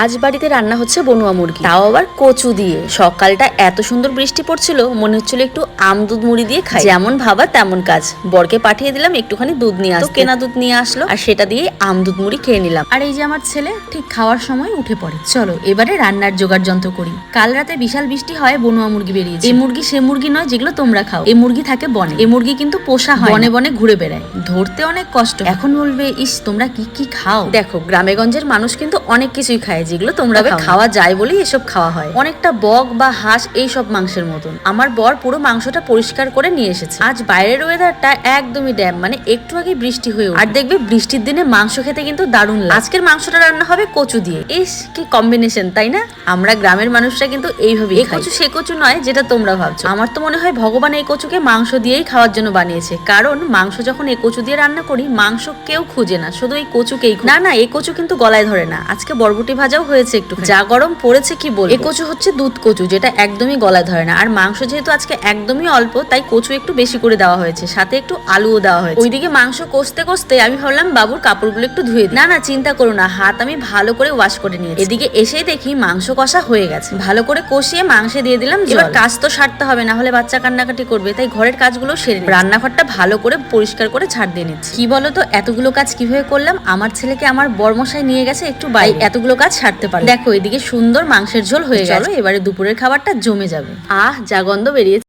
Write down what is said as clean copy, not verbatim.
আজ বাড়িতে রান্না হচ্ছে বনুয়া মুরগি, তাও আবার কচু দিয়ে। সকালটা এত সুন্দর বৃষ্টি পড়ছিল, মনে হচ্ছিল একটু আম দুধ মুড়ি দিয়ে খাই। যেমন ভাবা তেমন কাজ, বরকে পাঠিয়ে দিলাম একটুখানি দুধ নিয়ে আসতে। কেনা দুধ নিয়ে আসলো আর সেটা দিয়ে আম দুধ মুড়ি খেয়ে নিলাম। আর এই যে আমার ছেলে ঠিক খাওয়ার সময় উঠে পড়ে। চলো এবারে রান্নার জোগাড় যন্ত্র করি। কাল রাতে বিশাল বৃষ্টি হয়, বনুয়া মুরগি বেরিয়েছে। এই মুরগি সে মুরগি নয় যেগুলো তোমরা খাও। এই মুরগি থাকে বনে। এই মুরগি কিন্তু পোষা হয়, বনে বনে ঘুরে বেড়ায়, ধরতে অনেক কষ্ট। এখন বলবে ইস তোমরা কি কি খাও। দেখো গ্রামে গঞ্জের মানুষ কিন্তু অনেক কিছুই খায় যেগুলো তোমরা খাওয়া যায় বলেই এসব খাওয়া হয়। অনেকটা বক বা হাঁস এইসব মাংসের মতন। আমার বর পুরো মাংসটা পরিষ্কার করে নিয়ে এসেছে। আজ বাইরের ওয়েদারটা একদমই ড্যাম, মানে একটু আগে বৃষ্টি হয়ে আর দেখবে বৃষ্টির দিনে মাংস খেতে কিন্তু দারুণ লাগে। আজকের মাংসটা রান্না হবে কচু দিয়ে। ইস কি কম্বিনেশন, তাই না? আমরা গ্রামের মানুষরা কিন্তু এইভাবে এই কচু সে কচু নয় যেটা তোমরা ভাবছো। আমার তো মনে হয় ভগবান এই কচুকে মাংস দিয়েই খাওয়ার জন্য বানিয়েছে, কারণ মাংস যখন এই কচু দিয়ে রান্না করি মাংস কেউ খুঁজে না, শুধু এই কচুকেই। না না, এই কচু কিন্তু গলায় ধরে না। আজকে বরবটি ভাজাও হয়েছে একটু, যা গরম পড়েছে কি বলবো। এই কচু হচ্ছে দুধ কচু, যেটা একদমই গলায় ধরে না। আর মাংস যেহেতু আজকে একদমই অল্প, তাই কচু একটু বেশি করে দেওয়া হয়েছে, সাথে একটু আলুও দেওয়া হয়েছে। ওইদিকে মাংস কষতে কষতে আমি ভাবলাম বাবুর কাপড়গুলো একটু ধুয়ে দিই। না না চিন্তা করো না, হাত আমি ভালো করে ওয়াশ করে নিয়েছি। এদিকে এসেই দেখি মাংস কষা হয়ে গেছে। ভালো করে কষিয়ে মাংসে দিয়ে দিলাম। এবার কাজ তো সারতে হবে, না হলে বাচ্চা কান্নাকাটি করবে, তাই ঘরের কাজগুলো সেরে রান্নাঘরটা ভালো করে পরিষ্কার করে ঝাড় দিয়ে নিচ্ছি। কি বলতো এতগুলো কাজ কিভাবে করলাম? আমার ছেলেকে আমার বরমশাই নিয়ে গেছে একটু বাইরে, এতগুলো কাজ সারতে পারে। দেখো এদিকে সুন্দর মাংসের ঝোল হয়ে গেল। এবারে দুপুরের খাবারটা জমে যাবে। যা গন্ধ বেরিয়েছে।